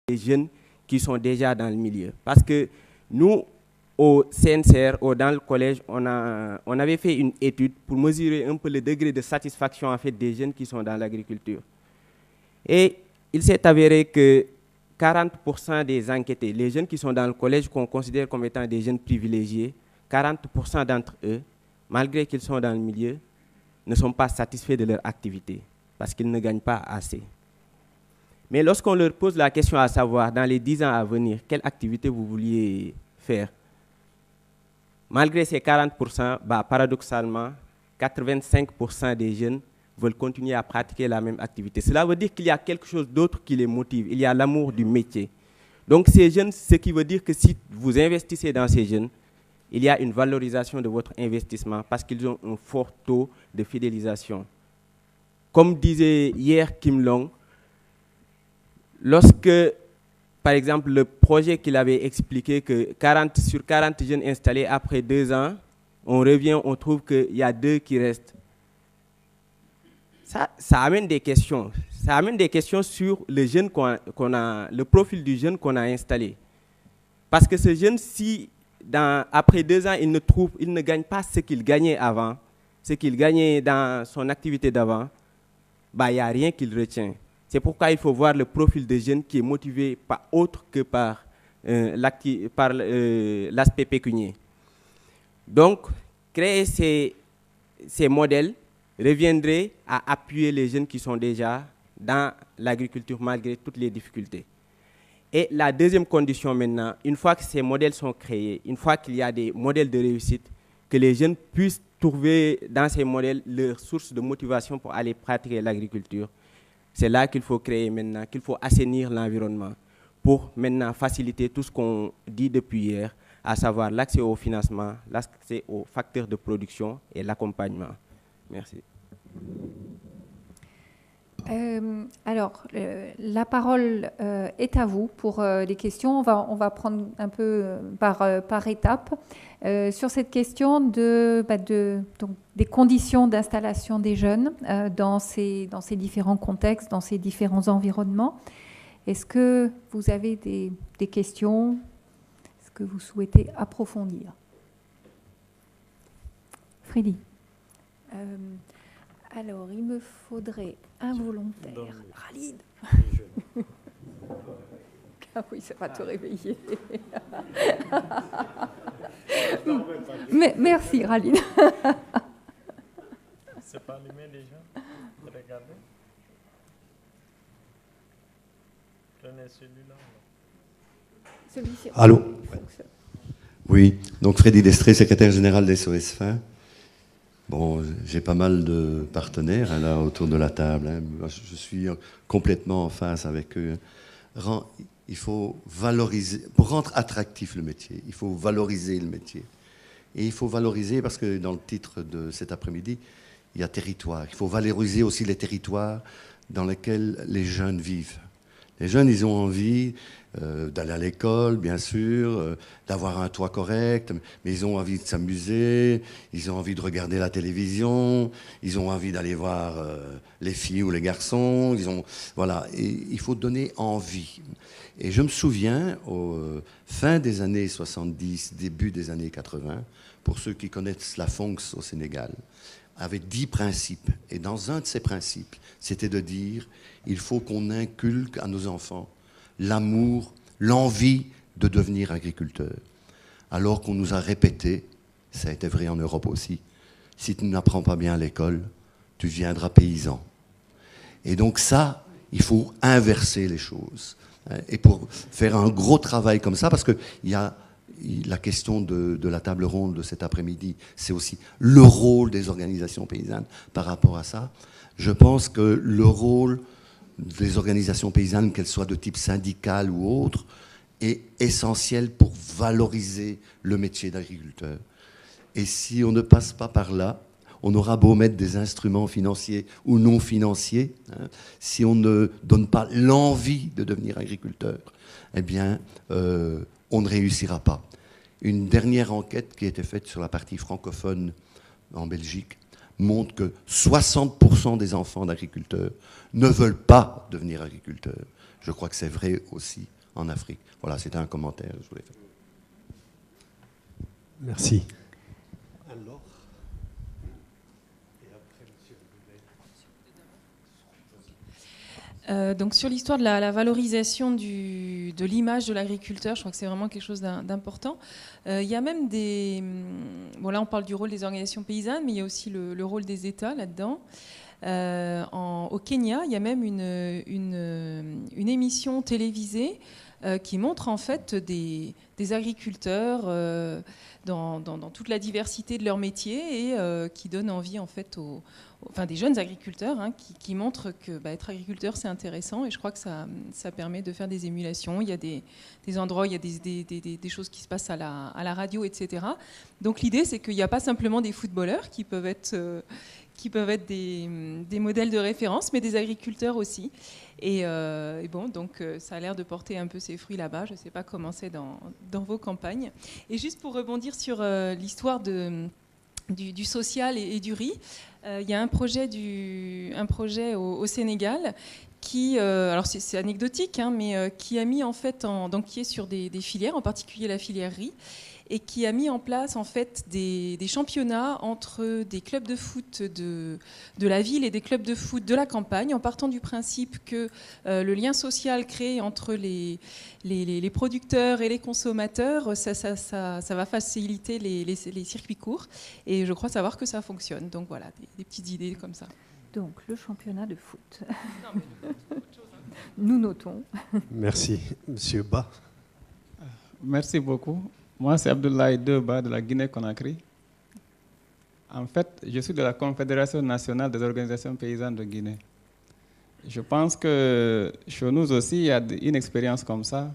des jeunes qui sont déjà dans le milieu. Parce que nous, au CNCR, dans le collège, on avait fait une étude pour mesurer un peu le degré de satisfaction en fait, des jeunes qui sont dans l'agriculture. Et il s'est avéré que 40% des enquêtés, les jeunes qui sont dans le collège qu'on considère comme étant des jeunes privilégiés, 40% d'entre eux, malgré qu'ils sont dans le milieu, ne sont pas satisfaits de leur activité parce qu'ils ne gagnent pas assez. Mais lorsqu'on leur pose la question à savoir, dans les 10 ans à venir, quelle activité vous vouliez faire, malgré ces 40%, paradoxalement, 85% des jeunes veulent continuer à pratiquer la même activité. Cela veut dire qu'il y a quelque chose d'autre qui les motive. Il y a l'amour du métier. Donc ces jeunes, ce qui veut dire que si vous investissez dans ces jeunes, il y a une valorisation de votre investissement parce qu'ils ont un fort taux de fidélisation. Comme disait hier Kim Long, lorsque, par exemple, le projet qu'il avait expliqué que sur 40 jeunes installés après 2 ans, on revient, on trouve qu'il y a 2 qui restent. Ça amène des questions. Ça amène des questions sur le jeune le profil du jeune qu'on a installé. Parce que ce jeune, si après 2 ans, il ne gagne pas ce qu'il gagnait avant, ce qu'il gagnait dans son activité d'avant, il n'y a rien qu'il retient. C'est pourquoi il faut voir le profil de jeune qui est motivé par autre que par l'aspect pécunier. Donc, créer ces modèles reviendrait à appuyer les jeunes qui sont déjà dans l'agriculture malgré toutes les difficultés. Et la deuxième condition maintenant, une fois que ces modèles sont créés, une fois qu'il y a des modèles de réussite, que les jeunes puissent trouver dans ces modèles leur source de motivation pour aller pratiquer l'agriculture. C'est là qu'il faut créer maintenant, qu'il faut assainir l'environnement pour maintenant faciliter tout ce qu'on dit depuis hier, à savoir l'accès au financement, l'accès aux facteurs de production et l'accompagnement. Merci. Alors, la parole est à vous pour les questions. On va prendre un peu par étapes. Sur cette question donc, des conditions d'installation des jeunes dans ces différents contextes, dans ces différents environnements. Est-ce que vous avez des questions? Est-ce que vous souhaitez approfondir? Freddy. Alors, il me faudrait un volontaire. Khalid. Ah oui, ça va te réveiller. Mais, merci, Khalid. C'est pas allumé déjà? Regardez. Prenez celui-là. Celui-ci. Allô? Oui, donc Freddy Destré, secrétaire général des SOS Fin. Bon, j'ai pas mal de partenaires là autour de la table. Je suis complètement en phase avec eux. Il faut valoriser, pour rendre attractif le métier, il faut valoriser le métier. Et il faut valoriser, parce que dans le titre de cet après-midi, il y a territoire. Il faut valoriser aussi les territoires dans lesquels les jeunes vivent. Les jeunes, ils ont envie d'aller à l'école, bien sûr, d'avoir un toit correct, mais ils ont envie de s'amuser, ils ont envie de regarder la télévision, ils ont envie d'aller voir les filles ou les garçons, voilà, et il faut donner envie. Et je me souviens, fin des années 70, début des années 80, pour ceux qui connaissent la FONCS au Sénégal, avait 10 principes. Et dans un de ces principes, c'était de dire il faut qu'on inculque à nos enfants l'amour, l'envie de devenir agriculteur. Alors qu'on nous a répété, ça a été vrai en Europe aussi, si tu n'apprends pas bien à l'école, tu deviendras paysan. Et donc ça, il faut inverser les choses. Et pour faire un gros travail comme ça, parce qu'il y a la question de la table ronde de cet après-midi, c'est aussi le rôle des organisations paysannes par rapport à ça. Je pense que le rôle des organisations paysannes, qu'elles soient de type syndical ou autre, est essentiel pour valoriser le métier d'agriculteur. Et si on ne passe pas par là, on aura beau mettre des instruments financiers ou non financiers, si on ne donne pas l'envie de devenir agriculteur, eh bien, on ne réussira pas. Une dernière enquête qui a été faite sur la partie francophone en Belgique montre que 60% des enfants d'agriculteurs ne veulent pas devenir agriculteurs. Je crois que c'est vrai aussi en Afrique. Voilà, c'était un commentaire que je voulais faire. Merci. Alors, donc sur l'histoire de la valorisation de l'image de l'agriculteur, je crois que c'est vraiment quelque chose d'important. Il y a même des... Bon, là, on parle du rôle des organisations paysannes, mais il y a aussi le rôle des États là-dedans. Au Kenya, il y a même une émission télévisée qui montre en fait des agriculteurs dans toute la diversité de leur métier et qui donne envie en fait enfin des jeunes agriculteurs qui montrent que être agriculteur c'est intéressant, et je crois que ça permet de faire des émulations. Il y a des endroits, il y a des choses qui se passent à la radio, etc. Donc l'idée c'est qu'il n'y a pas simplement des footballeurs qui peuvent être des modèles de référence, mais des agriculteurs aussi. Et bon, donc ça a l'air de porter un peu ses fruits là-bas. Je ne sais pas comment c'est dans vos campagnes. Et juste pour rebondir sur l'histoire du social et du riz, il y a un projet au Sénégal qui, alors c'est anecdotique, mais qui a mis en fait, donc qui est sur des filières, en particulier la filière riz, et qui a mis en place en fait des championnats entre des clubs de foot de la ville et des clubs de foot de la campagne, en partant du principe que le lien social créé entre les producteurs et les consommateurs, ça va faciliter les circuits courts, et je crois savoir que ça fonctionne. Donc voilà, des petites idées comme ça. Donc le championnat de foot. Non, mais nous notons. Merci. Monsieur Ba. Merci beaucoup. Moi, c'est Abdoulaye Deba de la Guinée-Conakry. En fait, je suis de la Confédération nationale des organisations paysannes de Guinée. Je pense que chez nous aussi, il y a une expérience comme ça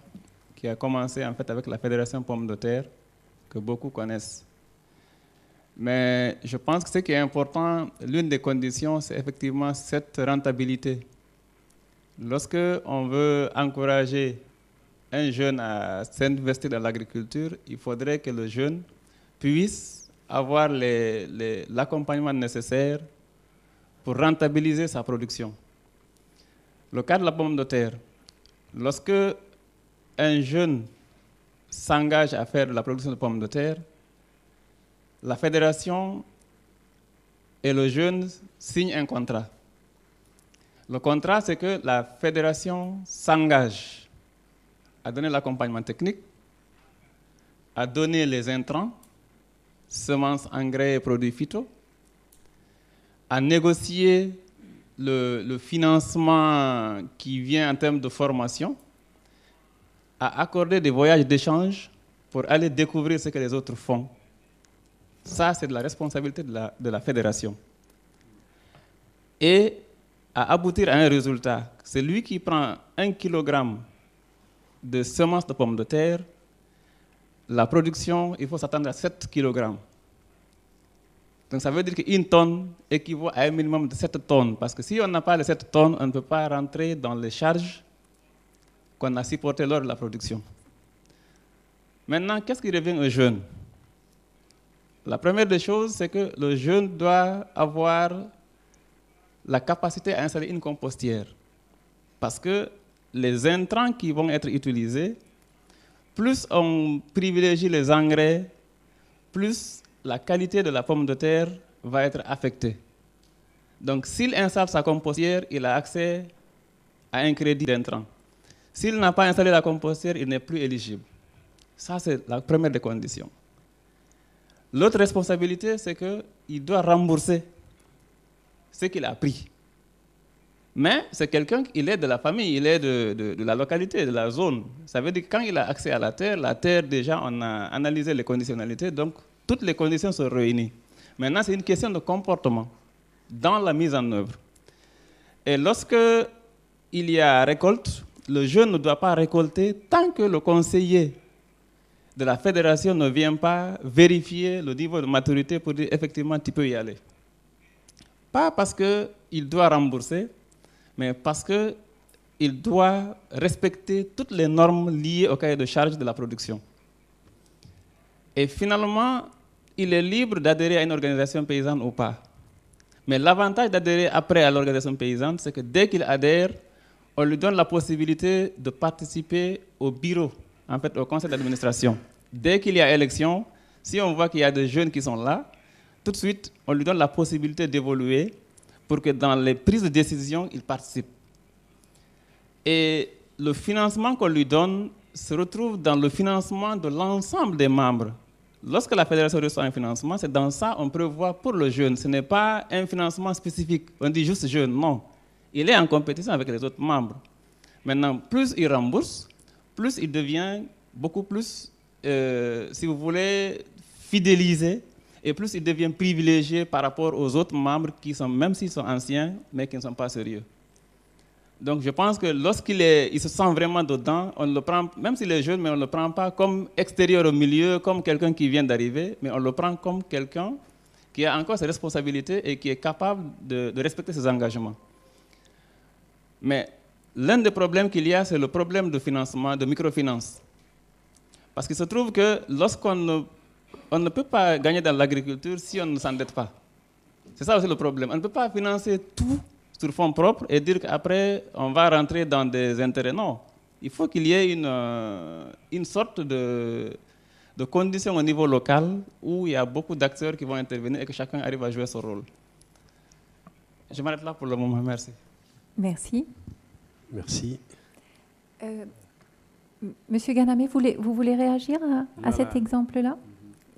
qui a commencé en fait avec la Fédération Pommes de Terre, que beaucoup connaissent. Mais je pense que ce qui est important, l'une des conditions, c'est effectivement cette rentabilité. Lorsque on veut encourager un jeune à s'investir dans l'agriculture, il faudrait que le jeune puisse avoir l'accompagnement nécessaire pour rentabiliser sa production. Le cas de la pomme de terre, lorsque un jeune s'engage à faire de la production de pommes de terre, la fédération et le jeune signent un contrat. Le contrat, c'est que la fédération s'engage à donner l'accompagnement technique, à donner les intrants, semences, engrais et produits phyto, à négocier le financement qui vient en termes de formation, à accorder des voyages d'échange pour aller découvrir ce que les autres font. Ça, c'est de la responsabilité de la fédération. Et à aboutir à un résultat. C'est lui qui prend 1 kilogramme de semences de pommes de terre, la production, il faut s'attendre à 7 kg. Donc ça veut dire qu'une tonne équivaut à un minimum de 7 tonnes. Parce que si on n'a pas les 7 tonnes, on ne peut pas rentrer dans les charges qu'on a supportées lors de la production. Maintenant, qu'est-ce qui revient aux jeunes? La première des choses, c'est que le jeune doit avoir la capacité à installer une compostière. Parce que les intrants qui vont être utilisés, plus on privilégie les engrais, plus la qualité de la pomme de terre va être affectée. Donc s'il installe sa compostière, il a accès à un crédit d'intrants. S'il n'a pas installé la compostière, il n'est plus éligible. Ça, c'est la première des conditions. L'autre responsabilité, c'est qu'il doit rembourser ce qu'il a pris. Mais c'est quelqu'un, il est de la famille, il est de la localité, de la zone. Ça veut dire que quand il a accès à la terre déjà, on a analysé les conditionnalités, donc toutes les conditions sont réunies. Maintenant, c'est une question de comportement dans la mise en œuvre. Et lorsque il y a récolte, le jeune ne doit pas récolter tant que le conseiller de la fédération ne vient pas vérifier le niveau de maturité pour dire effectivement tu peux y aller. Pas parce qu'il doit rembourser, mais parce qu'il doit respecter toutes les normes liées au cahier de charge de la production. Et finalement, il est libre d'adhérer à une organisation paysanne ou pas. Mais l'avantage d'adhérer après à l'organisation paysanne, c'est que dès qu'il adhère, on lui donne la possibilité de participer au bureau, en fait, au conseil d'administration. Dès qu'il y a élection, si on voit qu'il y a des jeunes qui sont là, tout de suite, on lui donne la possibilité d'évoluer pour que dans les prises de décision, il participe. Et le financement qu'on lui donne se retrouve dans le financement de l'ensemble des membres. Lorsque la fédération reçoit un financement, c'est dans ça qu'on prévoit pour le jeune. Ce n'est pas un financement spécifique. On dit juste jeune, non. Il est en compétition avec les autres membres. Maintenant, plus il rembourse, plus il devient beaucoup plus, si vous voulez, fidélisé, et plus il devient privilégié par rapport aux autres membres qui sont, même s'ils sont anciens, mais qui ne sont pas sérieux. Donc je pense que lorsqu'il il se sent vraiment dedans, on le prend, même s'il est jeune, mais on ne le prend pas comme extérieur au milieu, comme quelqu'un qui vient d'arriver, mais on le prend comme quelqu'un qui a encore ses responsabilités et qui est capable de respecter ses engagements. Mais l'un des problèmes qu'il y a, c'est le problème de financement, de microfinance. Parce qu'il se trouve que lorsqu'on ne peut pas gagner dans l'agriculture si on ne s'endette pas. C'est ça aussi le problème. On ne peut pas financer tout sur fonds propres et dire qu'après, on va rentrer dans des intérêts. Non. Il faut qu'il y ait une sorte de condition au niveau local où il y a beaucoup d'acteurs qui vont intervenir et que chacun arrive à jouer son rôle. Je m'arrête là pour le moment. Merci. Merci. Merci. Monsieur Ganamé, vous voulez réagir à cet exemple-là?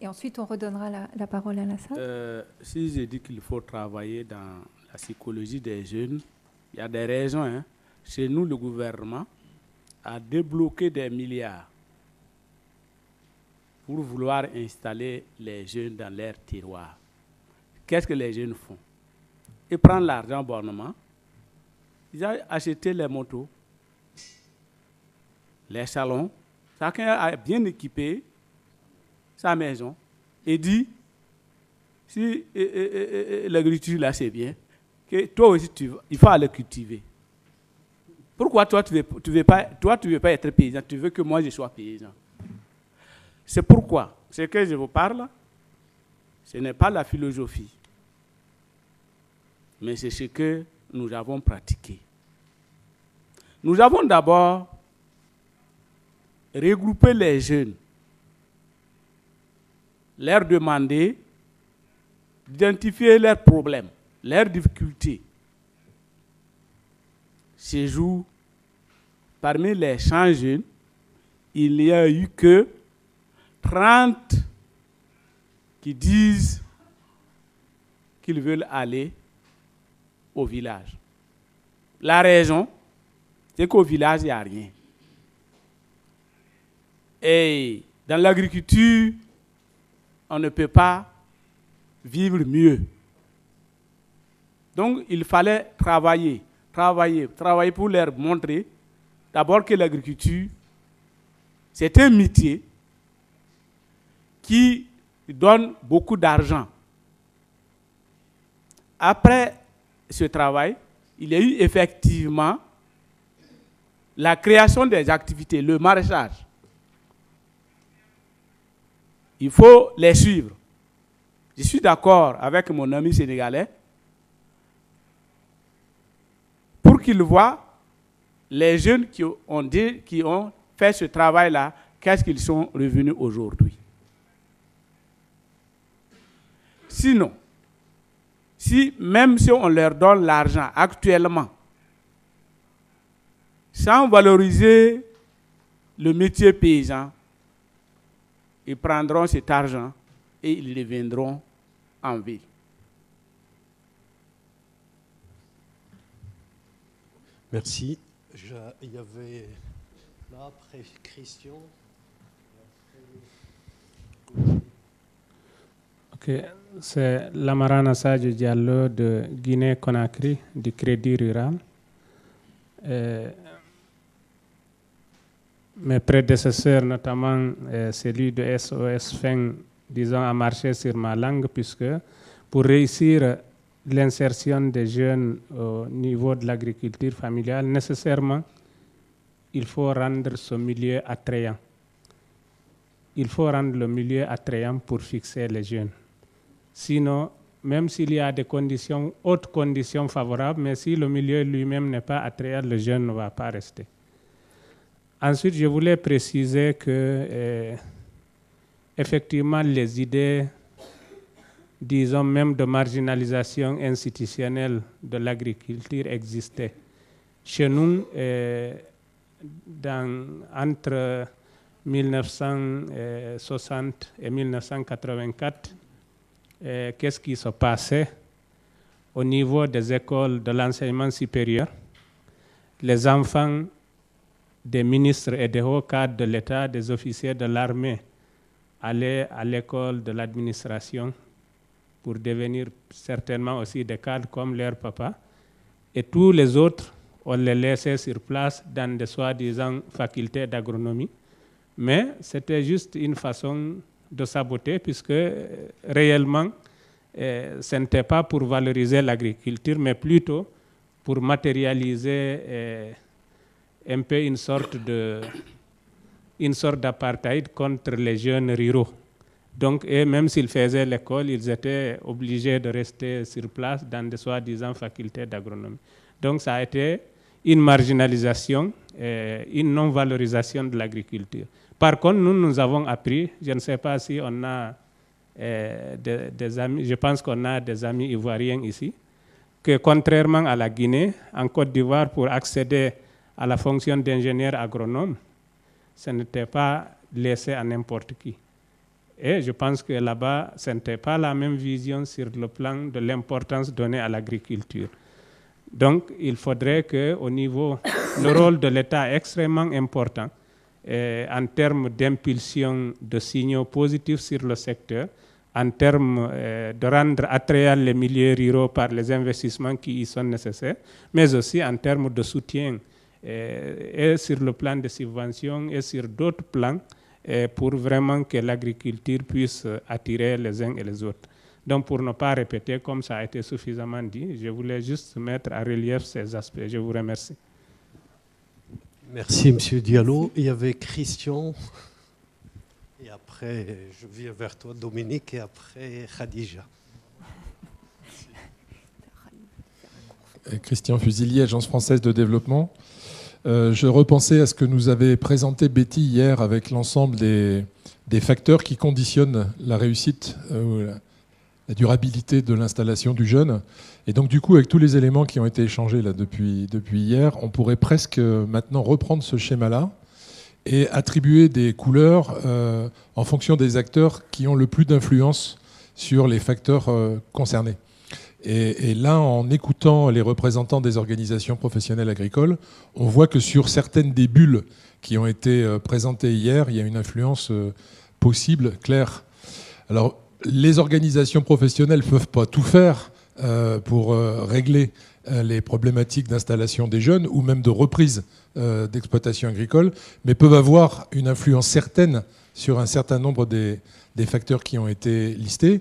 Et ensuite, on redonnera la parole à la salle. Si je dis qu'il faut travailler dans la psychologie des jeunes, il y a des raisons. Hein. Chez nous, le gouvernement a débloqué des milliards pour vouloir installer les jeunes dans leurs tiroirs. Qu'est-ce que les jeunes font? Ils prennent l'argent bonnement, ils ont acheté les motos, les salons, chacun a bien équipé sa maison et dit, si l'agriculture là c'est bien, que toi aussi il faut aller cultiver. Pourquoi toi tu veux pas être paysan, tu veux que moi je sois paysan? C'est pourquoi ce que je vous parle, ce n'est pas la philosophie, mais c'est ce que nous avons pratiqué. Nous avons d'abord regroupé les jeunes, leur demander d'identifier leurs problèmes, leurs difficultés. Ces jours, parmi les 100 jeunes, il n'y a eu que 30 qui disent qu'ils veulent aller au village. La raison, c'est qu'au village, il n'y a rien. Et dans l'agriculture, on ne peut pas vivre mieux. Donc, il fallait travailler pour leur montrer d'abord que l'agriculture, c'est un métier qui donne beaucoup d'argent. Après ce travail, il y a eu effectivement la création des activités, le maraîchage. Il faut les suivre. Je suis d'accord avec mon ami sénégalais pour qu'il voit les jeunes qui ont fait ce travail-là, qu'est-ce qu'ils sont revenus aujourd'hui. Sinon, même si on leur donne l'argent actuellement, sans valoriser le métier paysan, ils prendront cet argent et ils reviendront en ville. Merci. Il y avait là, après Christian. Ok, c'est Lamarana Sadio Diallo de Guinée-Conakry, du Crédit Rural. Mes prédécesseurs, notamment celui de SOS FEN, disons, a marché sur ma langue, puisque pour réussir l'insertion des jeunes au niveau de l'agriculture familiale, nécessairement, il faut rendre ce milieu attrayant. Il faut rendre le milieu attrayant pour fixer les jeunes. Sinon, même s'il y a des conditions, autres conditions favorables, mais si le milieu lui-même n'est pas attrayant, le jeune ne va pas rester. Ensuite, je voulais préciser que, effectivement, les idées, disons même de marginalisation institutionnelle de l'agriculture existaient. Chez nous, entre 1960 et 1984, qu'est-ce qui se passait au niveau des écoles de l'enseignement supérieur? Les enfants des ministres et des hauts cadres de l'État, des officiers de l'armée, allaient à l'école de l'administration pour devenir certainement aussi des cadres comme leur papa. Et tous les autres, on les laissait sur place dans des soi-disant facultés d'agronomie. Mais c'était juste une façon de saboter, puisque réellement, ce n'était pas pour valoriser l'agriculture, mais plutôt pour matérialiser un peu une sorte d'apartheid contre les jeunes ruraux. Donc, et même s'ils faisaient l'école, ils étaient obligés de rester sur place dans des soi-disant facultés d'agronomie. Donc, ça a été une marginalisation, une non-valorisation de l'agriculture. Par contre, nous avons appris, je ne sais pas si on a des amis, je pense qu'on a des amis ivoiriens ici, que contrairement à la Guinée, en Côte d'Ivoire, pour accéder à la fonction d'ingénieur agronome, ce n'était pas laissé à n'importe qui. Et je pense que là-bas, ce n'était pas la même vision sur le plan de l'importance donnée à l'agriculture. Donc, il faudrait qu'au niveau, le rôle de l'État est extrêmement important en termes d'impulsion de signaux positifs sur le secteur, en termes de rendre attrayants les milieux ruraux par les investissements qui y sont nécessaires, mais aussi en termes de soutien et sur le plan des subventions et sur d'autres plans pour vraiment que l'agriculture puisse attirer les uns et les autres. Donc, pour ne pas répéter, comme ça a été suffisamment dit, je voulais juste mettre en relief ces aspects. Je vous remercie. Merci, M. Diallo. Il y avait Christian. Et après, je viens vers toi, Dominique, et après, Khadija. Christian Fusilier, Agence française de développement. Je repensais à ce que nous avait présenté Betty hier avec l'ensemble des facteurs qui conditionnent la réussite, la durabilité de l'installation du jeune. Et donc du coup, avec tous les éléments qui ont été échangés là, depuis hier, on pourrait presque maintenant reprendre ce schéma-là et attribuer des couleurs en fonction des acteurs qui ont le plus d'influence sur les facteurs concernés. Et là, en écoutant les représentants des organisations professionnelles agricoles, on voit que sur certaines des bulles qui ont été présentées hier, il y a une influence possible, claire. Alors, les organisations professionnelles ne peuvent pas tout faire pour régler les problématiques d'installation des jeunes ou même de reprise d'exploitation agricole, mais peuvent avoir une influence certaine sur un certain nombre des facteurs qui ont été listés.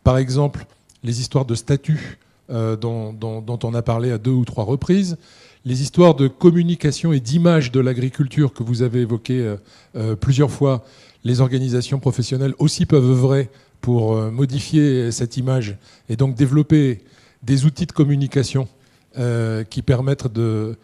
Par exemple, les histoires de statut dont on a parlé à 2 ou 3 reprises, les histoires de communication et d'image de l'agriculture que vous avez évoquées plusieurs fois. Les organisations professionnelles aussi peuvent œuvrer pour modifier cette image et donc développer des outils de communication qui permettent de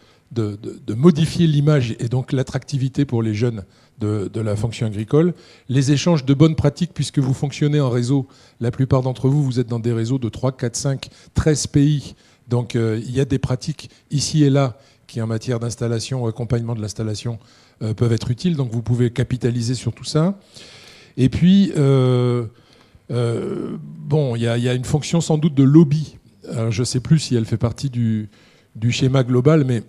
modifier l'image et donc l'attractivité pour les jeunes de la fonction agricole. Les échanges de bonnes pratiques, puisque vous fonctionnez en réseau, la plupart d'entre vous, vous êtes dans des réseaux de 3, 4, 5, 13 pays. Donc il y a des pratiques ici et là qui, en matière d'installation, accompagnement de l'installation, peuvent être utiles. Donc vous pouvez capitaliser sur tout ça. Et puis, bon, il y a une fonction sans doute de lobby. Alors, je ne sais plus si elle fait partie du schéma global, mais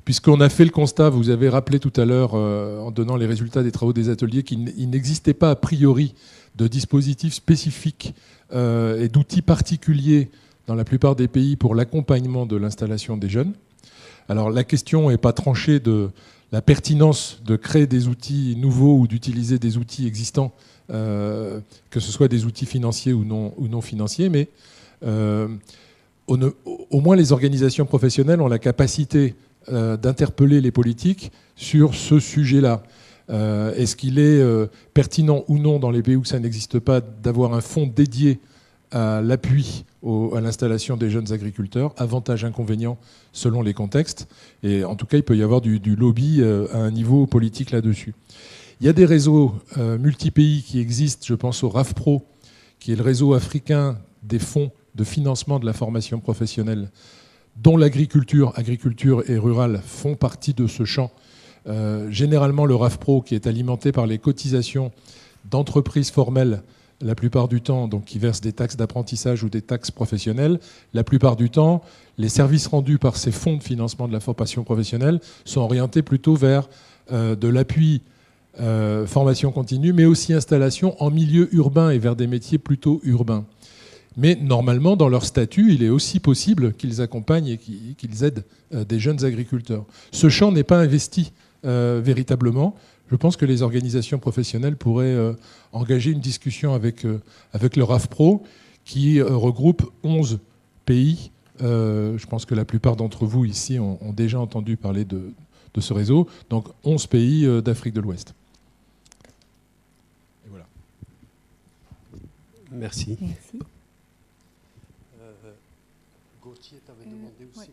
puisqu'on a fait le constat, vous avez rappelé tout à l'heure, en donnant les résultats des travaux des ateliers, qu'il n'existait pas a priori de dispositifs spécifiques et d'outils particuliers dans la plupart des pays pour l'accompagnement de l'installation des jeunes. Alors la question n'est pas tranchée de la pertinence de créer des outils nouveaux ou d'utiliser des outils existants, que ce soit des outils financiers ou non financiers, mais au moins les organisations professionnelles ont la capacité d'interpeller les politiques sur ce sujet-là. Est-ce qu'il est pertinent ou non dans les pays où ça n'existe pas d'avoir un fonds dédié à l'appui à l'installation des jeunes agriculteurs, avantages, inconvénients selon les contextes. Et en tout cas, il peut y avoir du lobby à un niveau politique là-dessus. Il y a des réseaux multi-pays qui existent, je pense au RAFPRO, qui est le réseau africain des fonds de financement de la formation professionnelle, dont agriculture et rurale font partie de ce champ. Généralement, le RAFPRO, qui est alimenté par les cotisations d'entreprises formelles, la plupart du temps, donc qui versent des taxes d'apprentissage ou des taxes professionnelles, la plupart du temps, les services rendus par ces fonds de financement de la formation professionnelle sont orientés plutôt vers de l'appui formation continue, mais aussi installation en milieu urbain et vers des métiers plutôt urbains. Mais normalement, dans leur statut, il est aussi possible qu'ils accompagnent et qu'ils aident des jeunes agriculteurs. Ce champ n'est pas investi véritablement. Je pense que les organisations professionnelles pourraient engager une discussion avec le RAFPRO, qui regroupe 11 pays. Je pense que la plupart d'entre vous ici ont déjà entendu parler de ce réseau. Donc 11 pays d'Afrique de l'Ouest. Et voilà. Merci. Merci. Gauthier, tu avais demandé aussi.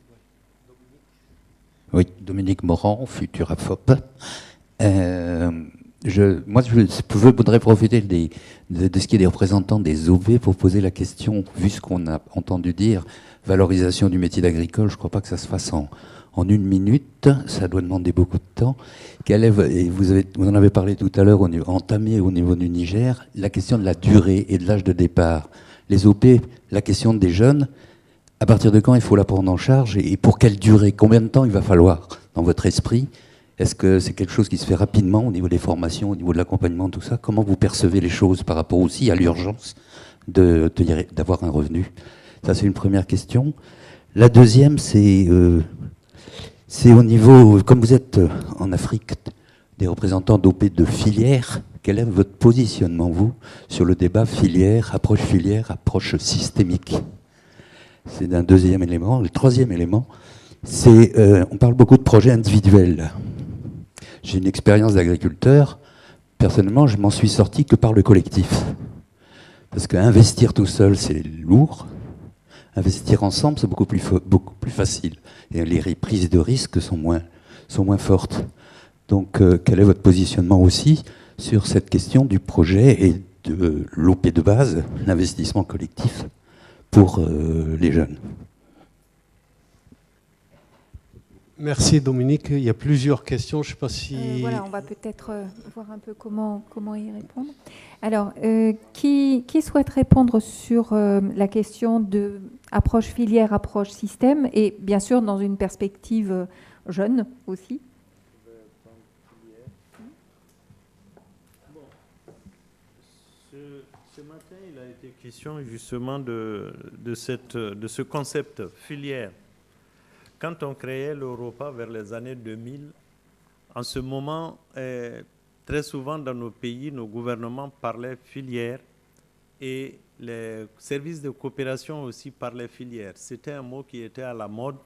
Oui, Dominique Morand, futur AFOP. Moi, je voudrais profiter de ce qui est des représentants des OV pour poser la question, vu ce qu'on a entendu dire, valorisation du métier d'agricole, je ne crois pas que ça se fasse en 1 minute, ça doit demander beaucoup de temps. Et vous en avez parlé tout à l'heure, entamé au niveau du Niger, la question de la durée et de l'âge de départ. Les OP, la question des jeunes, à partir de quand il faut la prendre en charge et pour quelle durée, combien de temps il va falloir dans votre esprit? Est-ce que c'est quelque chose qui se fait rapidement au niveau des formations, au niveau de l'accompagnement, tout ça? Comment vous percevez les choses par rapport aussi à l'urgence d'avoir un revenu? Ça, c'est une première question. La deuxième, c'est au niveau, comme vous êtes en Afrique, des représentants d'OP de filière, quel est votre positionnement, vous, sur le débat filière, approche systémique? C'est un deuxième élément. Le troisième élément, c'est on parle beaucoup de projets individuels. J'ai une expérience d'agriculteur. Personnellement, je m'en suis sorti que par le collectif. Parce qu'investir tout seul, c'est lourd. Investir ensemble, c'est beaucoup plus facile. Et les prises de risques sont moins fortes. Donc, quel est votre positionnement aussi sur cette question du projet et de l'OP de base, l'investissement collectif pour les jeunes? Merci Dominique. Il y a plusieurs questions. Je ne sais pas si... Voilà, on va peut-être voir un peu comment y répondre. Alors, qui souhaite répondre sur la question de approche filière, approche système, et bien sûr dans une perspective jeune aussi? Ce matin, il a été question justement de ce concept filière. Quand on créait l'Europa vers les années 2000, en ce moment, très souvent dans nos pays, nos gouvernements parlaient filière et les services de coopération aussi parlaient filière. C'était un mot qui était à la mode.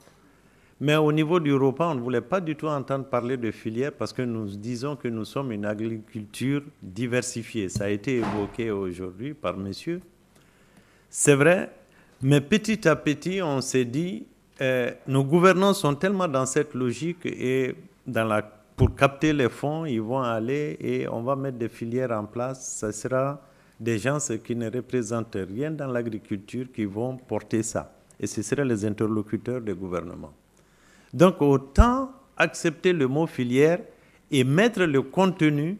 Mais au niveau de l'Europa, on ne voulait pas du tout entendre parler de filière parce que nous disons que nous sommes une agriculture diversifiée. Ça a été évoqué aujourd'hui par messieurs. C'est vrai, mais petit à petit, on s'est dit, nos gouvernants sont tellement dans cette logique et pour capter les fonds, ils vont aller et on va mettre des filières en place. Ce sera des gens qui ne représentent rien dans l'agriculture qui vont porter ça. Et ce seraient les interlocuteurs des gouvernements. Donc, autant accepter le mot filière et mettre le contenu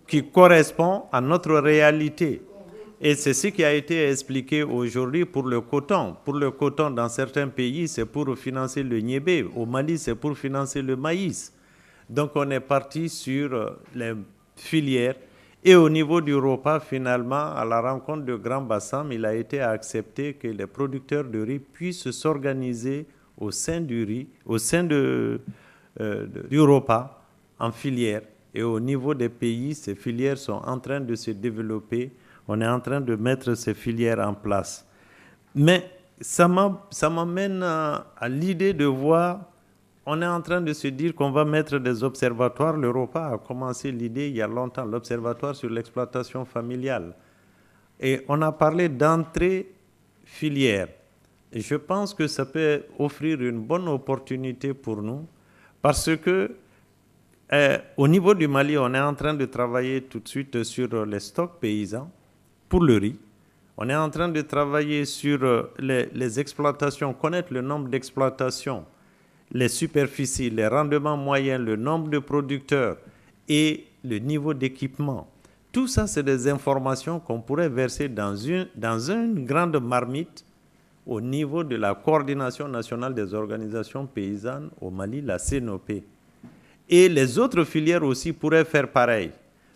qui correspond à notre réalité. Et c'est ce qui a été expliqué aujourd'hui pour le coton. Pour le coton, dans certains pays, c'est pour financer le niébé. Au Mali, c'est pour financer le maïs. Donc, on est parti sur les filières. Et au niveau du repas, finalement, à la rencontre de Grand Bassam, il a été accepté que les producteurs de riz puissent s'organiser au sein du riz, au sein du repas, en filière. Et au niveau des pays, ces filières sont en train de se développer. On est en train de mettre ces filières en place. Mais ça m'amène à l'idée de voir, on est en train de se dire qu'on va mettre des observatoires. L'Europa a commencé l'idée il y a longtemps, l'observatoire sur l'exploitation familiale. Et on a parlé d'entrée filière. je pense que ça peut offrir une bonne opportunité pour nous parce que au niveau du Mali, on est en train de travailler tout de suite sur les stocks paysans pour le riz. On est en train de travailler sur les exploitations, connaître le nombre d'exploitations, les superficies, les rendements moyens, le nombre de producteurs et le niveau d'équipement. Tout ça, c'est des informations qu'on pourrait verser dans une grande marmite au niveau de la Coordination nationale des organisations paysannes au Mali, la CNOP. Et les autres filières aussi pourraient faire pareil.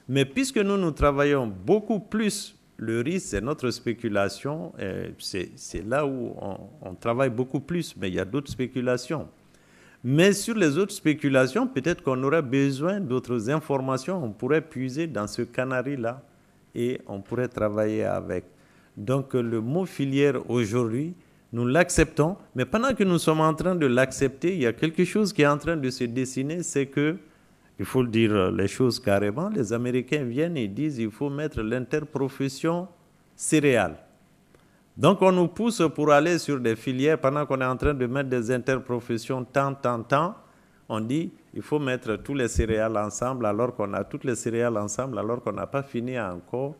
Mais puisque nous travaillons beaucoup plus, le riz, c'est notre spéculation, c'est là où on travaille beaucoup plus, mais il y a d'autres spéculations. Mais sur les autres spéculations, peut-être qu'on aurait besoin d'autres informations, on pourrait puiser dans ce canari-là et on pourrait travailler avec. Donc le mot filière aujourd'hui, nous l'acceptons, mais pendant que nous sommes en train de l'accepter, il y a quelque chose qui est en train de se dessiner, c'est que, il faut le dire les choses carrément, les Américains viennent et disent qu'il faut mettre l'interprofession céréales. Donc on nous pousse pour aller sur des filières pendant qu'on est en train de mettre des interprofessions tant. On dit il faut mettre tous les céréales ensemble alors qu'on a toutes les céréales ensemble alors qu'on n'a pas fini encore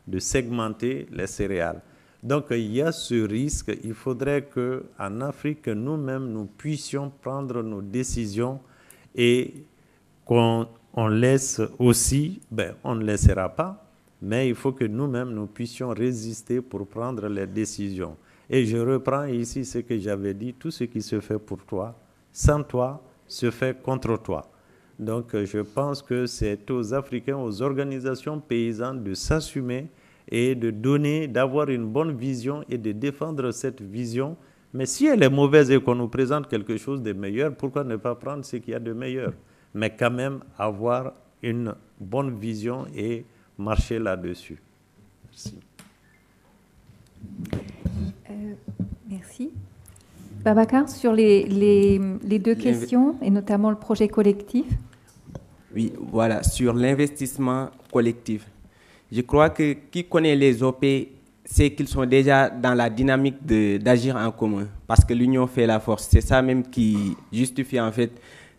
de segmenter les céréales. Donc il y a ce risque. Il faudrait qu'en Afrique, nous-mêmes, nous puissions prendre nos décisions et qu'on laisse aussi, on ne laissera pas, mais il faut que nous-mêmes, nous puissions résister pour prendre les décisions. Et je reprends ici ce que j'avais dit, tout ce qui se fait pour toi, sans toi, se fait contre toi. Donc je pense que c'est aux Africains, aux organisations paysannes de s'assumer et de donner, d'avoir une bonne vision et de défendre cette vision. Mais si elle est mauvaise et qu'on nous présente quelque chose de meilleur, pourquoi ne pas prendre ce qu'il y a de meilleur? Mais quand même avoir une bonne vision et marcher là-dessus. Merci. Merci. Babacar, sur les deux questions, et notamment le projet collectif. Oui, voilà, sur l'investissement collectif. Je crois que qui connaît les OP, c'est qu'ils sont déjà dans la dynamique d'agir en commun, parce que l'union fait la force. C'est ça même qui justifie en fait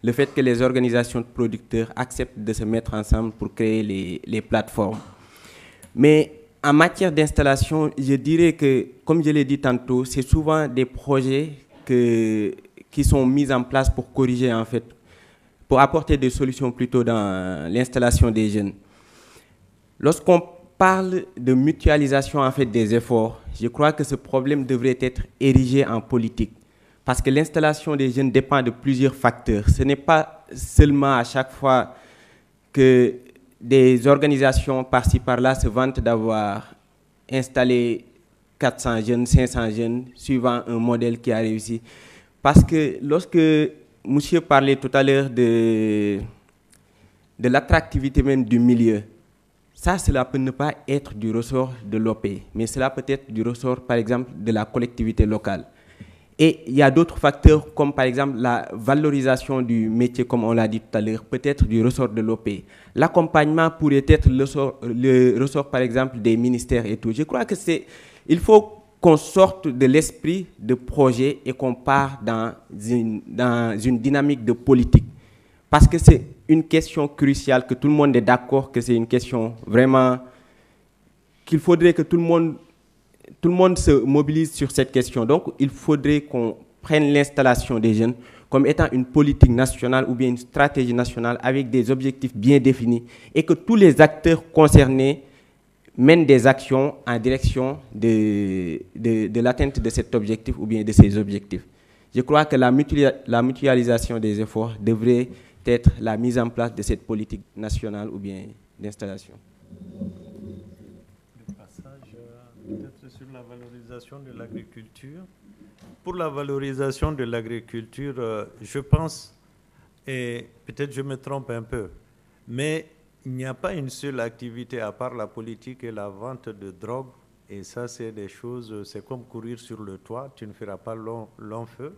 le fait que les organisations de producteurs acceptent de se mettre ensemble pour créer les plateformes. Mais en matière d'installation, je dirais que, comme je l'ai dit tantôt, c'est souvent des projets qui sont mis en place pour corriger, en fait, pour apporter des solutions plutôt dans l'installation des jeunes. Lorsqu'on parle de mutualisation, en fait, des efforts, je crois que ce problème devrait être érigé en politique. Parce que l'installation des jeunes dépend de plusieurs facteurs. Ce n'est pas seulement à chaque fois que des organisations par-ci par-là se vantent d'avoir installé 400 jeunes, 500 jeunes, suivant un modèle qui a réussi. Parce que lorsque monsieur parlait tout à l'heure de l'attractivité même du milieu, cela peut ne pas être du ressort de l'OP, mais cela peut être du ressort, par exemple, de la collectivité locale. Et il y a d'autres facteurs, comme par exemple la valorisation du métier, comme on l'a dit tout à l'heure, peut-être du ressort de l'OP. L'accompagnement pourrait être le ressort, par exemple, des ministères et tout. Je crois que il faut qu'on sorte de l'esprit de projet et qu'on part dans une dynamique de politique. Parce que c'est une question cruciale, que tout le monde est d'accord que c'est une question vraiment qu'il faudrait que tout le monde se mobilise sur cette question. Donc, il faudrait qu'on prenne l'installation des jeunes comme étant une politique nationale ou bien une stratégie nationale avec des objectifs bien définis et que tous les acteurs concernés mènent des actions en direction de l'atteinte de cet objectif ou bien de ces objectifs. Je crois que la mutualisation des efforts devrait être la mise en place de cette politique nationale ou bien d'installation. Peut-être sur la valorisation de l'agriculture. Pour la valorisation de l'agriculture, je pense, et peut-être je me trompe un peu, mais il n'y a pas une seule activité à part la politique et la vente de drogue. Et ça, c'est des choses, c'est comme courir sur le toit, tu ne feras pas long feu.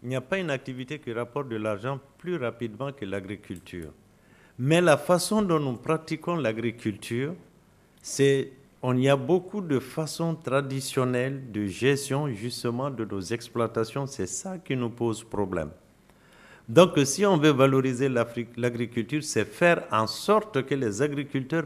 Il n'y a pas une activité qui rapporte de l'argent plus rapidement que l'agriculture. Mais la façon dont nous pratiquons l'agriculture, c'est on y a beaucoup de façons traditionnelles de gestion justement de nos exploitations. C'est ça qui nous pose problème. Donc si on veut valoriser l'agriculture, c'est faire en sorte que les agriculteurs